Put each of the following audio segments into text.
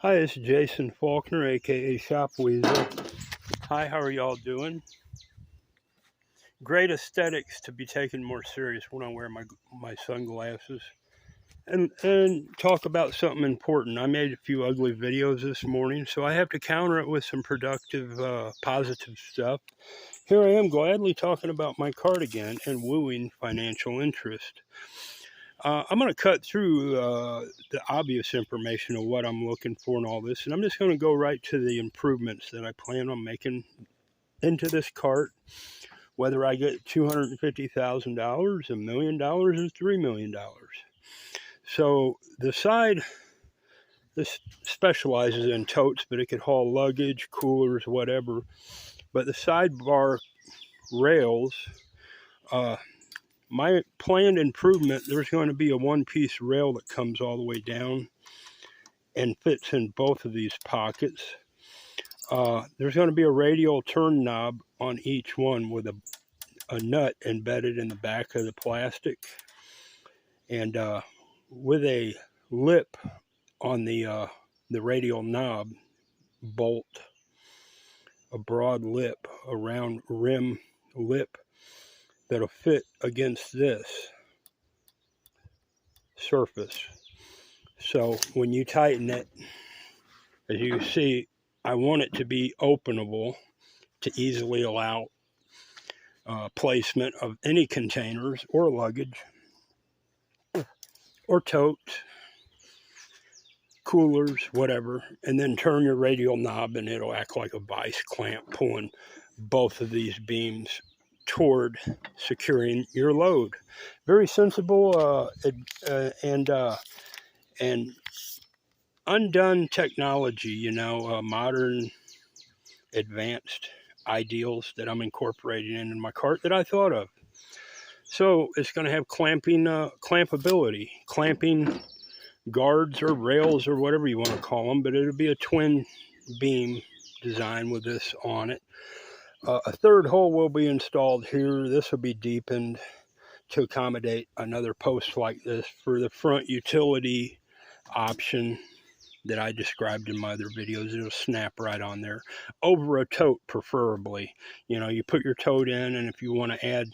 Hi, it's Jason Faulkner, aka Shop Weasel. Hi, how are y'all doing? Great aesthetics to be taken more serious when I wear my sunglasses. And talk about something important. I made a few ugly videos this morning, so I have to counter it with some productive, positive stuff. Here I am gladly talking about my cardigan and wooing financial interest. I'm going to cut through the obvious information of what I'm looking for and all this, and I'm just going to go right to the improvements that I plan on making into this cart, whether I get $250,000, $1 million, or $3 million. So the side, this specializes in totes, but it could haul luggage, coolers, whatever. But the sidebar rails, my planned improvement, there's going to be a one-piece rail that comes all the way down and fits in both of these pockets. There's going to be a radial turn knob on each one with a nut embedded in the back of the plastic, and with a lip on the radial knob bolt, a broad lip, a round rim lip that'll fit against this surface. So when you tighten it, as you can see, I want it to be openable to easily allow placement of any containers or luggage or totes, coolers, whatever, and then turn your radial knob and it'll act like a vice clamp pulling both of these beams toward securing your load. Very sensible and undone technology, modern advanced ideals that I'm incorporating in my cart that I thought of. So it's going to have clampability, clamping guards or rails or whatever you want to call them, but it'll be a twin beam design with this on it. A third hole will be installed here. This will be deepened to accommodate another post like this for the front utility option that I described in my other videos. It'll snap right on there over a tote, preferably. You put your tote in, and if you want to add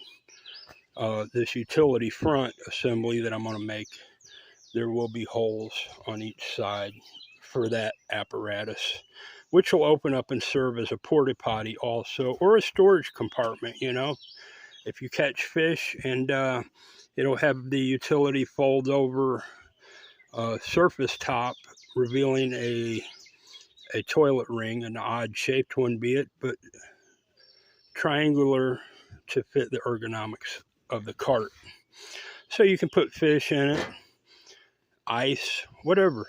this utility front assembly that I'm going to make, there will be holes on each side for that apparatus, which will open up and serve as a porta potty also, or a storage compartment. If you catch fish, and it'll have the utility fold over surface top, revealing a toilet ring, an odd shaped one be it, but triangular to fit the ergonomics of the cart. So you can put fish in it, ice, whatever.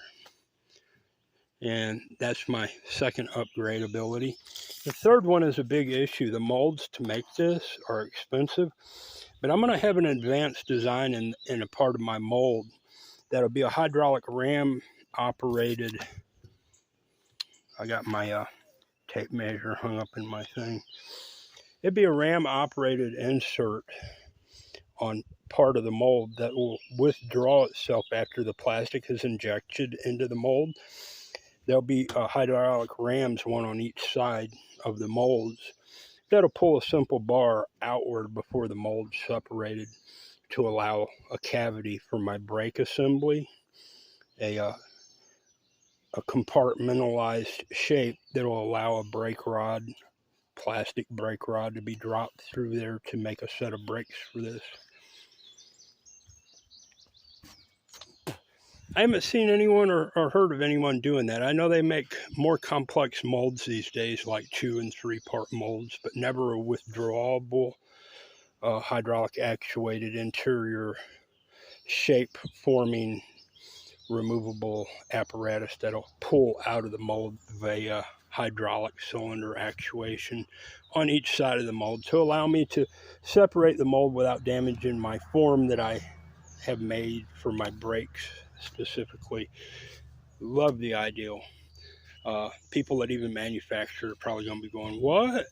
And that's my second upgrade ability. The third one is a big issue. The molds to make this are expensive, but I'm going to have an advanced design in a part of my mold that'll be a hydraulic ram operated. I got my tape measure hung up in my thing. It'd be a ram operated insert on part of the mold that will withdraw itself after the plastic is injected into the mold. There'll be hydraulic rams, one on each side of the molds, that'll pull a simple bar outward before the mold's separated to allow a cavity for my brake assembly, a compartmentalized shape that will allow a brake rod, plastic brake rod, to be dropped through there to make a set of brakes for this. I haven't seen anyone or heard of anyone doing that. I know they make more complex molds these days, like 2 and 3 part molds, but never a withdrawable hydraulic actuated interior shape forming removable apparatus that'll pull out of the mold via hydraulic cylinder actuation on each side of the mold to allow me to separate the mold without damaging my form that I have made for my brakes specifically. Love the ideal. People that even manufacture are probably going to be going, what?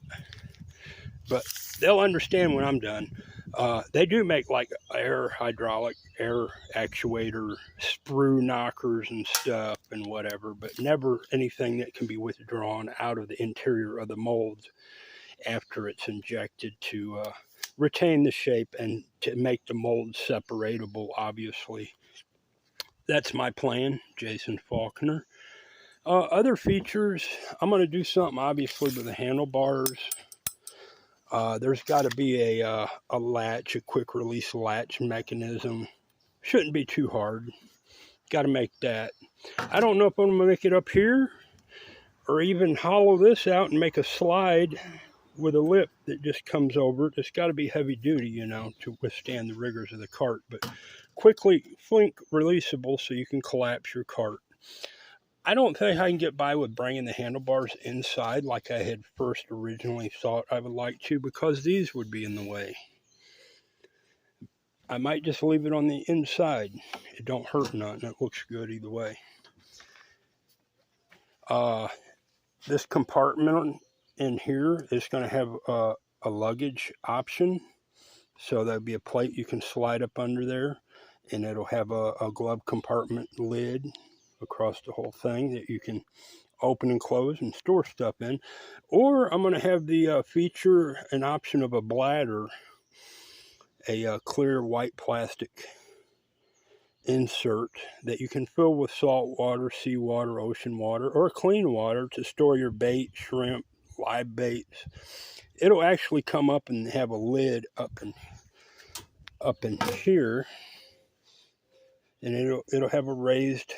But they'll understand when I'm done. They do make like hydraulic air actuator sprue knockers and stuff and whatever, but never anything that can be withdrawn out of the interior of the molds after it's injected to retain the shape and to make the mold separatable, obviously. That's my plan, Jason Faulkner. Other features, I'm going to do something obviously with the handlebars. There's got to be a latch, a quick release latch mechanism. Shouldn't be too hard. Got to make that. I don't know if I'm going to make it up here or even hollow this out and make a slide with a lip that just comes over it. It's got to be heavy duty, you know, to withstand the rigors of the cart, but quickly flink releasable so you can collapse your cart. I don't think I can get by with bringing the handlebars inside like I had first originally thought I would like to, because these would be in the way. I might just leave it on the inside. It don't hurt nothing. It looks good either way. This compartment in here is going to have a luggage option. So there'll be a plate you can slide up under there, and it'll have a glove compartment lid across the whole thing that you can open and close and store stuff in. Or I'm going to have the feature an option of a bladder, a clear white plastic insert that you can fill with salt water, seawater, ocean water, or clean water to store your bait, shrimp, live baits. It'll actually come up and have a lid up in here, and it'll have a raised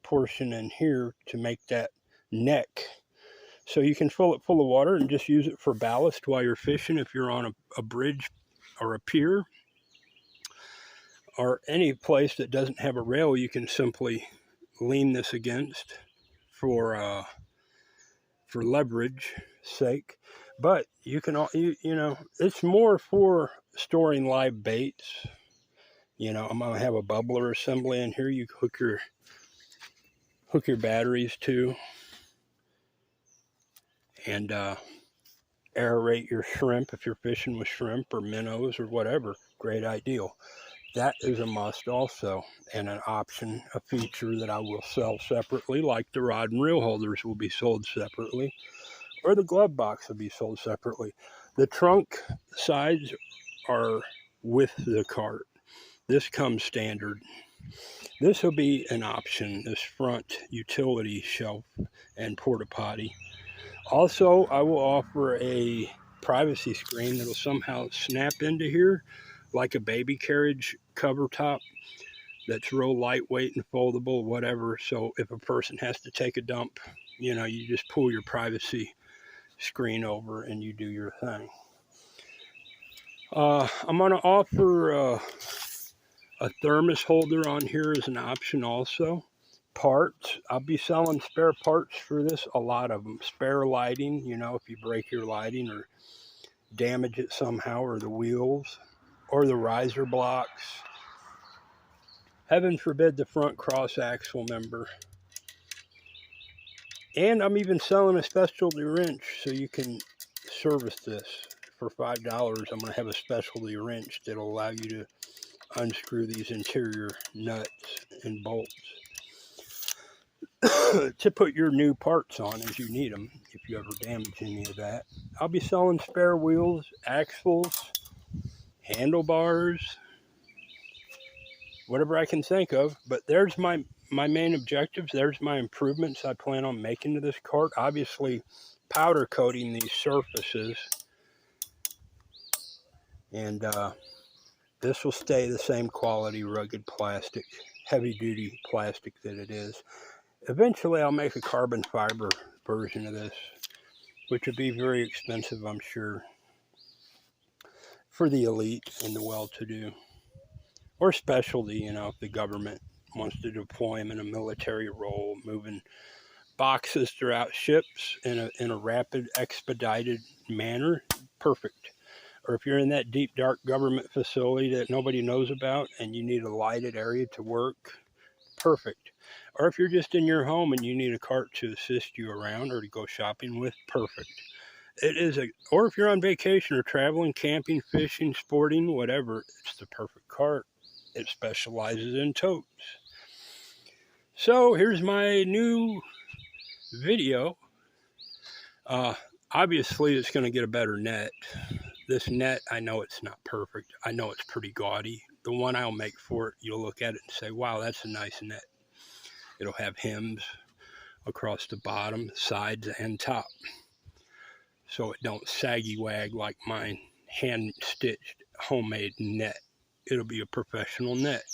portion in here to make that neck. So you can fill it full of water and just use it for ballast while you're fishing if you're on a bridge or a pier or any place that doesn't have a rail. You can simply lean this against for leverage sake. But you can, you know, it's more for storing live baits. You know, I'm going to have a bubbler assembly in here. You hook your batteries to, and aerate your shrimp if you're fishing with shrimp or minnows or whatever. Great ideal. That is a must also, and an option, a feature that I will sell separately, like the rod and reel holders will be sold separately, or the glove box will be sold separately. The trunk sides are with the cart. This comes standard. This will be an option, this front utility shelf and porta potty. Also, I will offer a privacy screen that will somehow snap into here like a baby carriage cover top that's real lightweight and foldable, whatever. So if a person has to take a dump, you know, you just pull your privacy screen over and you do your thing. I'm going to offer a thermos holder on here as an option also. Parts, I'll be selling spare parts for this, a lot of them. Spare lighting, you know, if you break your lighting or damage it somehow, or the wheels, or the riser blocks. Heaven forbid the front cross axle member. And I'm even selling a specialty wrench so you can service this for $5. I'm going to have a specialty wrench that'll allow you to unscrew these interior nuts and bolts to put your new parts on as you need them if you ever damage any of that. I'll be selling spare wheels, axles, handlebars, whatever I can think of. But there's my main objectives. There's my improvements I plan on making to this cart. Obviously, powder coating these surfaces, and this will stay the same quality, rugged plastic, heavy duty plastic that it is. Eventually I'll make a carbon fiber version of this, which would be very expensive, I'm sure, for the elite and the well-to-do, or specialty, you know, if the government wants to deploy them in a military role, moving boxes throughout ships in a rapid, expedited manner. Perfect. Or if you're in that deep, dark government facility that nobody knows about and you need a lighted area to work, perfect. Or if you're just in your home and you need a cart to assist you around or to go shopping with, perfect. it is or if you're on vacation or traveling, camping, fishing, sporting, whatever, it's the perfect cart. It specializes in totes. So here's my new video. Obviously, it's going to get a better net. This net, I know it's not perfect. I know it's pretty gaudy. The one I'll make for it, you'll look at it and say, wow, that's a nice net. It'll have hems across the bottom, sides, and top, so it don't saggy wag like mine hand-stitched homemade net. It'll be a professional net.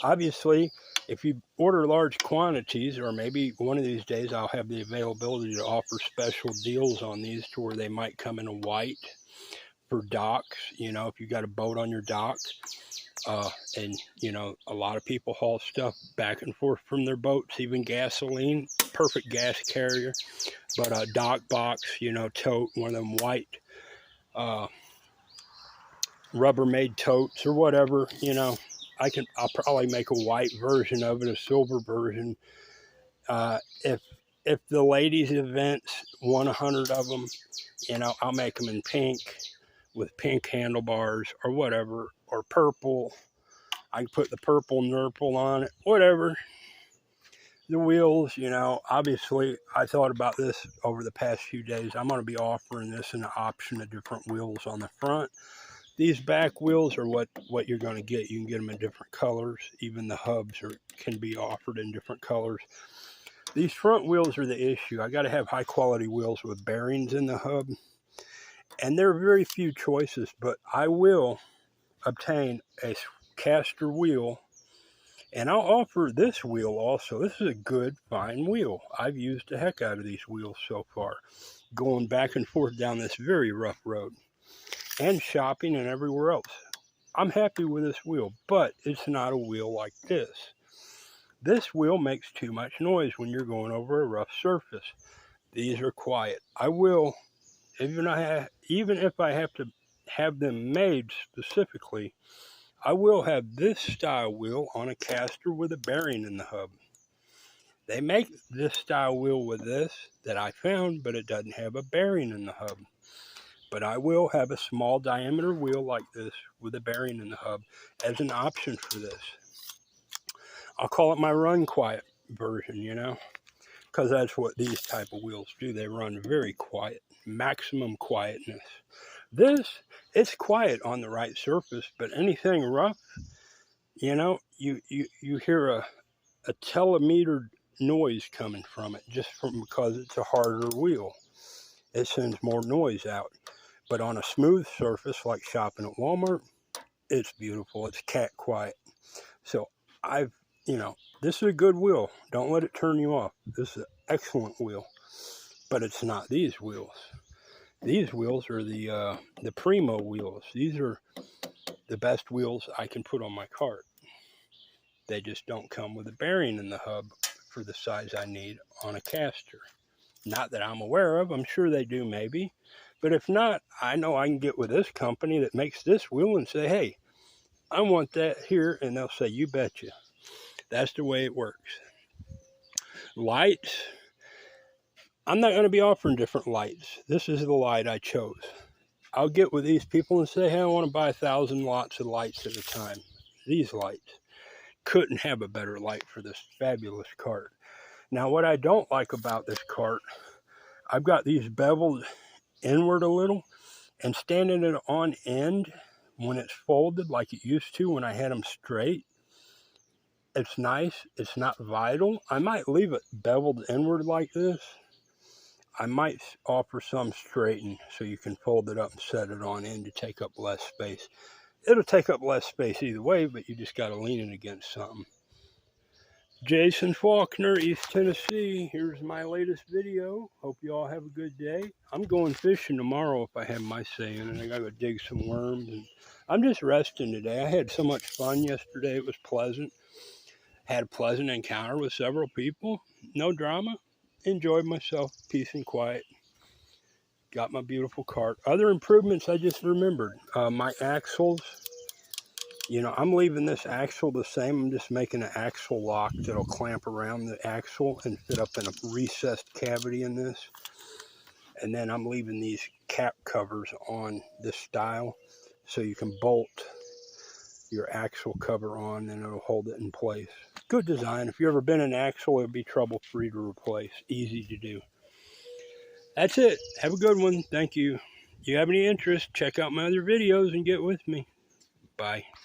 Obviously, if you order large quantities, or maybe one of these days I'll have the availability to offer special deals on these to where they might come in a white for docks. You know, if you got a boat on your dock, and you know, a lot of people haul stuff back and forth from their boats, even gasoline, perfect gas carrier. But a dock box, you know, tote, one of them white Rubbermaid totes or whatever, you know, I'll probably make a white version of it, a silver version. If the ladies' events want 100 of them, you know, I'll make them in pink with pink handlebars or whatever, or purple. I can put the purple nurple on it, whatever. The wheels, you know, obviously I thought about this over the past few days. I'm going to be offering this in an option of different wheels on the front. These back wheels are what you're going to get. You can get them in different colors. Even the hubs can be offered in different colors. These front wheels are the issue. I got to have high quality wheels with bearings in the hub. And there are very few choices, but I will obtain a caster wheel. And I'll offer this wheel also. This is a good, fine wheel. I've used the heck out of these wheels so far, going back and forth down this very rough road and shopping and everywhere else. I'm happy with this wheel, but it's not a wheel like this. This wheel makes too much noise when you're going over a rough surface. These are quiet. I will, even if I have to have them made specifically, I will have this style wheel on a caster with a bearing in the hub. They make this style wheel with this that I found, but it doesn't have a bearing in the hub. But I will have a small diameter wheel like this with a bearing in the hub as an option for this. I'll call it my run quiet version, you know, because that's what these type of wheels do. They run very quiet, maximum quietness. This, it's quiet on the right surface, but anything rough, you know, you hear a telemetered noise coming from it just because it's a harder wheel. It sends more noise out. But on a smooth surface like shopping at Walmart, it's beautiful. It's cat quiet. So you know, this is a good wheel. Don't let it turn you off. This is an excellent wheel. But it's not these wheels. These wheels are the Primo wheels. These are the best wheels I can put on my cart. They just don't come with a bearing in the hub for the size I need on a caster. Not that I'm aware of. I'm sure they do maybe. But if not, I know I can get with this company that makes this wheel and say, hey, I want that here. And they'll say, you betcha. That's the way it works. Lights. I'm not going to be offering different lights. This is the light I chose. I'll get with these people and say, hey, I want to buy 1,000 watts of lights at a time. These lights. Couldn't have a better light for this fabulous cart. Now, what I don't like about this cart, I've got these beveled inward a little, and standing it on end when it's folded like it used to when I had them straight, it's nice. It's not vital. I might leave it beveled inward like this. I might offer some straighten so you can fold it up and set it on end to take up less space. It'll take up less space either way, but you just got to lean it against something. Jason Faulkner, East Tennessee. Here's my latest video. Hope you all have a good day. I'm going fishing tomorrow if I have my say in it. I got to go dig some worms. And I'm just resting today. I had so much fun yesterday. It was pleasant. Had a pleasant encounter with several people. No drama. Enjoyed myself. Peace and quiet. Got my beautiful cart. Other improvements I just remembered. My axles. You know, I'm leaving this axle the same. I'm just making an axle lock that'll clamp around the axle and fit up in a recessed cavity in this. And then I'm leaving these cap covers on this style so you can bolt your axle cover on and it'll hold it in place. Good design. If you've ever been an axle, it'll be trouble-free to replace. Easy to do. That's it. Have a good one. Thank you. If you have any interest, check out my other videos and get with me. Bye.